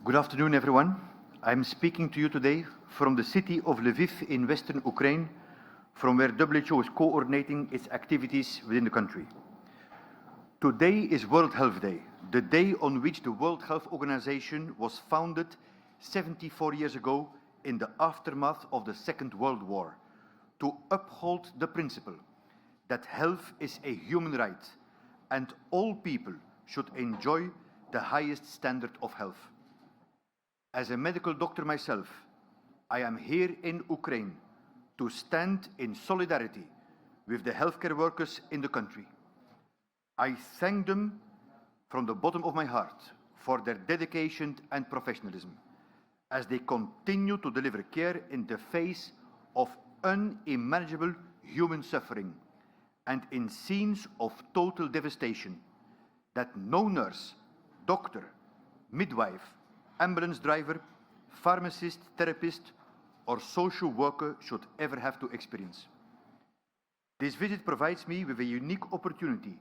Good afternoon, everyone. I'm speaking to you today from the city of Lviv in western Ukraine, from where WHO is coordinating its activities within the country. Today is World Health Day, the day on which the World Health Organization was founded 74 years ago in the aftermath of the Second World War, to uphold the principle that health is a human right and all people should enjoy the highest standard of health. As a medical doctor myself, I am here in Ukraine to stand in solidarity with the healthcare workers in the country. I thank them from the bottom of my heart for their dedication and professionalism as they continue to deliver care in the face of unimaginable human suffering and in scenes of total devastation that no nurse, doctor, midwife, ambulance driver, pharmacist, therapist, or social worker should ever have to experience. This visit provides me with a unique opportunity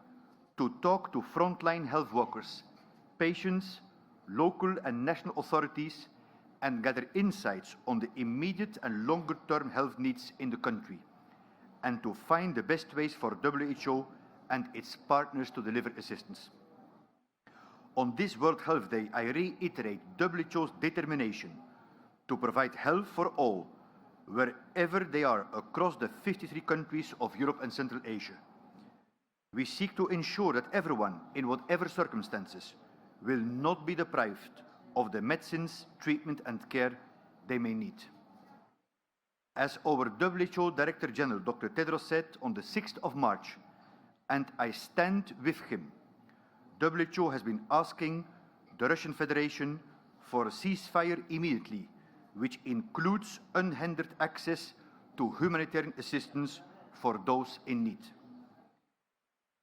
to talk to frontline health workers, patients, local and national authorities, and gather insights on the immediate and longer-term health needs in the country, and to find the best ways for WHO and its partners to deliver assistance. On this World Health Day, I reiterate WHO's determination to provide health for all, wherever they are across the 53 countries of Europe and Central Asia. We seek to ensure that everyone, in whatever circumstances, will not be deprived of the medicines, treatment and care they may need. As our WHO Director General, Dr. Tedros, said on the 6th of March, and I stand with him, WHO has been asking the Russian Federation for a ceasefire immediately, which includes unhindered access to humanitarian assistance for those in need.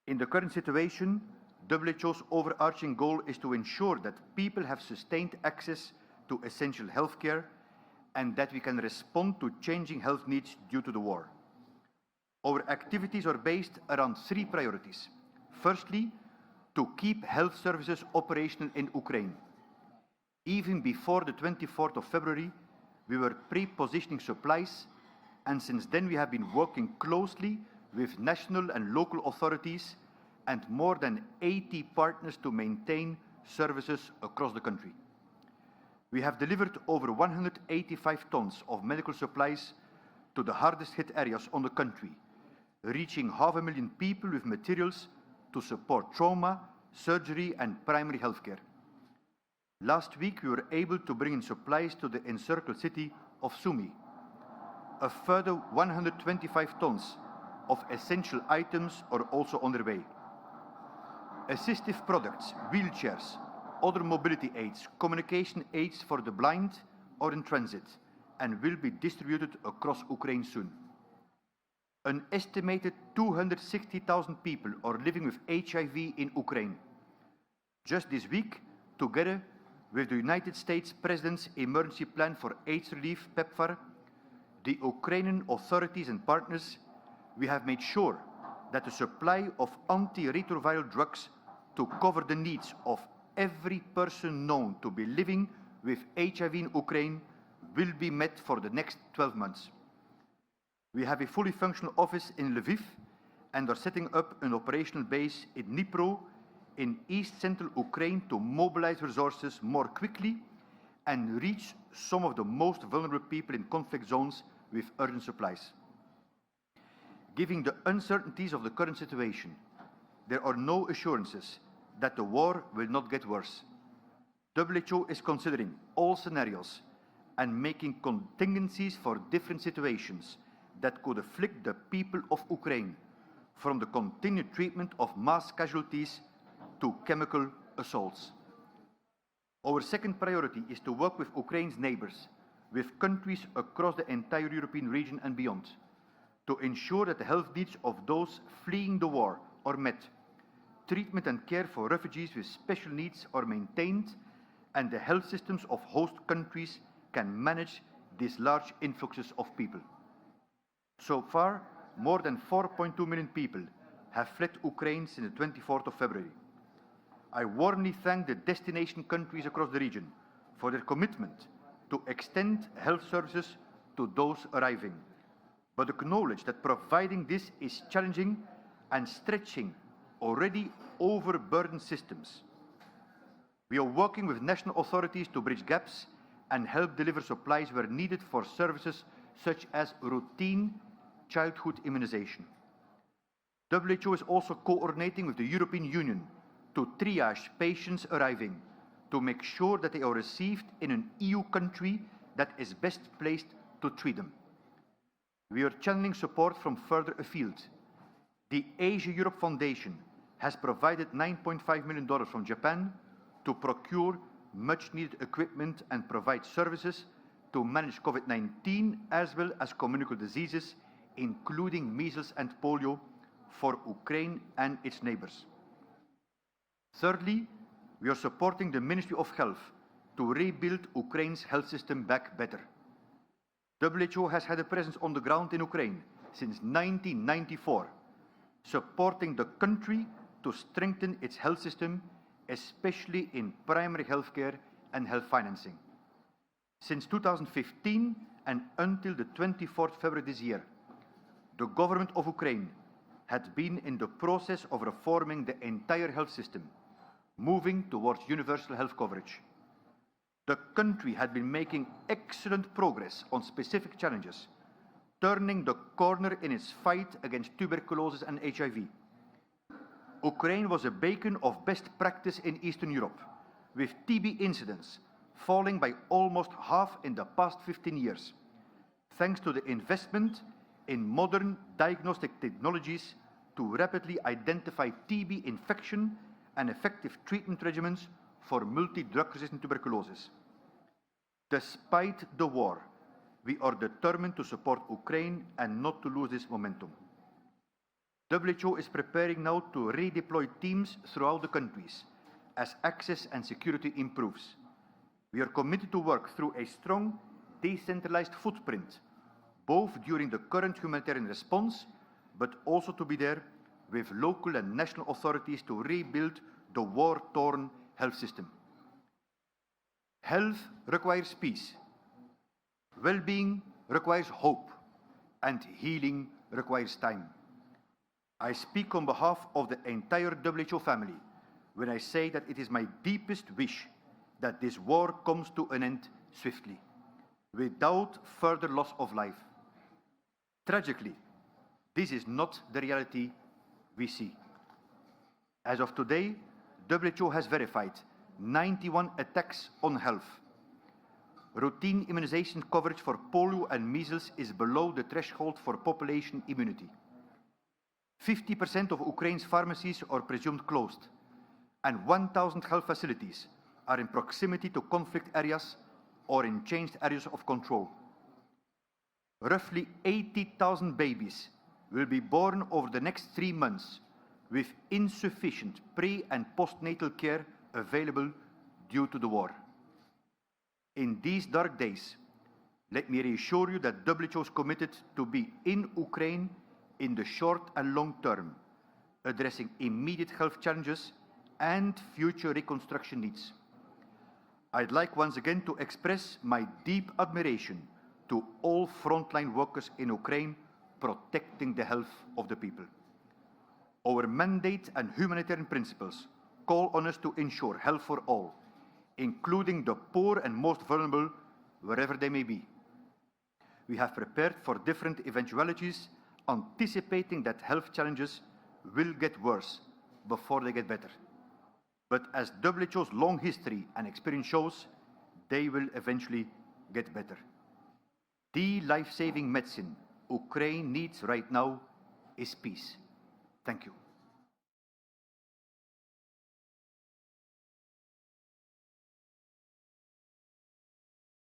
In the current situation, WHO's overarching goal is to ensure that people have sustained access to essential healthcare and that we can respond to changing health needs due to the war. Our activities are based around three priorities. Firstly, to keep health services operational in Ukraine. Even before the 24th of February, we were pre-positioning supplies, and since then we have been working closely with national and local authorities and more than 80 partners to maintain services across the country. We have delivered over 185 tons of medical supplies to the hardest hit areas on the country, reaching 500,000 people with materials to support trauma, surgery and primary healthcare. Last week we were able to bring in supplies to the encircled city of Sumy. A further 125 tons of essential items are also on their way. Assistive products, wheelchairs, other mobility aids, communication aids for the blind are in transit and will be distributed across Ukraine soon. An estimated 260,000 people are living with HIV in Ukraine. Just this week, together with the United States President's Emergency Plan for AIDS Relief, PEPFAR, the Ukrainian authorities and partners, we have made sure that the supply of antiretroviral drugs to cover the needs of every person known to be living with HIV in Ukraine will be met for the next 12 months. We have a fully functional office in Lviv and are setting up an operational base in Dnipro in East Central Ukraine to mobilize resources more quickly and reach some of the most vulnerable people in conflict zones with urgent supplies. Given the uncertainties of the current situation, there are no assurances that the war will not get worse. WHO is considering all scenarios and making contingencies for different situations that could afflict the people of Ukraine, from the continued treatment of mass casualties to chemical assaults. Our second priority is to work with Ukraine's neighbors, with countries across the entire European region and beyond, to ensure that the health needs of those fleeing the war are met, treatment and care for refugees with special needs are maintained, and the health systems of host countries can manage these large influxes of people. So far, more than 4.2 million people have fled Ukraine since the 24th of February. I warmly thank the destination countries across the region for their commitment to extend health services to those arriving, but acknowledge that providing this is challenging and stretching already overburdened systems. We are working with national authorities to bridge gaps and help deliver supplies where needed for services such as routine childhood immunization. WHO is also coordinating with the European Union to triage patients arriving to make sure that they are received in an EU country that is best placed to treat them. We are channeling support from further afield. The Asia-Europe Foundation has provided $9.5 million from Japan to procure much-needed equipment and provide services to manage COVID-19 as well as communicable diseases, including measles and polio, for Ukraine and its neighbors. Thirdly, we are supporting the Ministry of Health to rebuild Ukraine's health system back better. WHO has had a presence on the ground in Ukraine since 1994, supporting the country to strengthen its health system, especially in primary health care and health financing. Since 2015 and until the 24th February this year, the government of Ukraine had been in the process of reforming the entire health system, moving towards universal health coverage. The country had been making excellent progress on specific challenges, turning the corner in its fight against tuberculosis and HIV. Ukraine was a beacon of best practice in Eastern Europe, with TB incidents falling by almost half in the past 15 years, thanks to the investment in modern diagnostic technologies to rapidly identify TB infection and effective treatment regimens for multi-drug-resistant tuberculosis. Despite the war, we are determined to support Ukraine and not to lose this momentum. WHO is preparing now to redeploy teams throughout the countries as access and security improves. We are committed to work through a strong, decentralized footprint, both during the current humanitarian response, but also to be there with local and national authorities to rebuild the war-torn health system. Health requires peace. Well-being requires hope. And healing requires time. I speak on behalf of the entire WHO family when I say that it is my deepest wish that this war comes to an end swiftly, without further loss of life. Tragically, this is not the reality we see. As of today, WHO has verified 91 attacks on health. Routine immunization coverage for polio and measles is below the threshold for population immunity. 50% of Ukraine's pharmacies are presumed closed, and 1,000 health facilities are in proximity to conflict areas or in changed areas of control. Roughly 80,000 babies will be born over the next 3 months with insufficient pre- and postnatal care available due to the war. In these dark days, let me reassure you that WHO is committed to be in Ukraine in the short and long term, addressing immediate health challenges and future reconstruction needs. I'd like once again to express my deep admiration to all frontline workers in Ukraine protecting the health of the people. Our mandate and humanitarian principles call on us to ensure health for all, including the poor and most vulnerable, wherever they may be. We have prepared for different eventualities, anticipating that health challenges will get worse before they get better. But as WHO's long history and experience shows, they will eventually get better. The life-saving medicine Ukraine needs right now is peace. Thank you.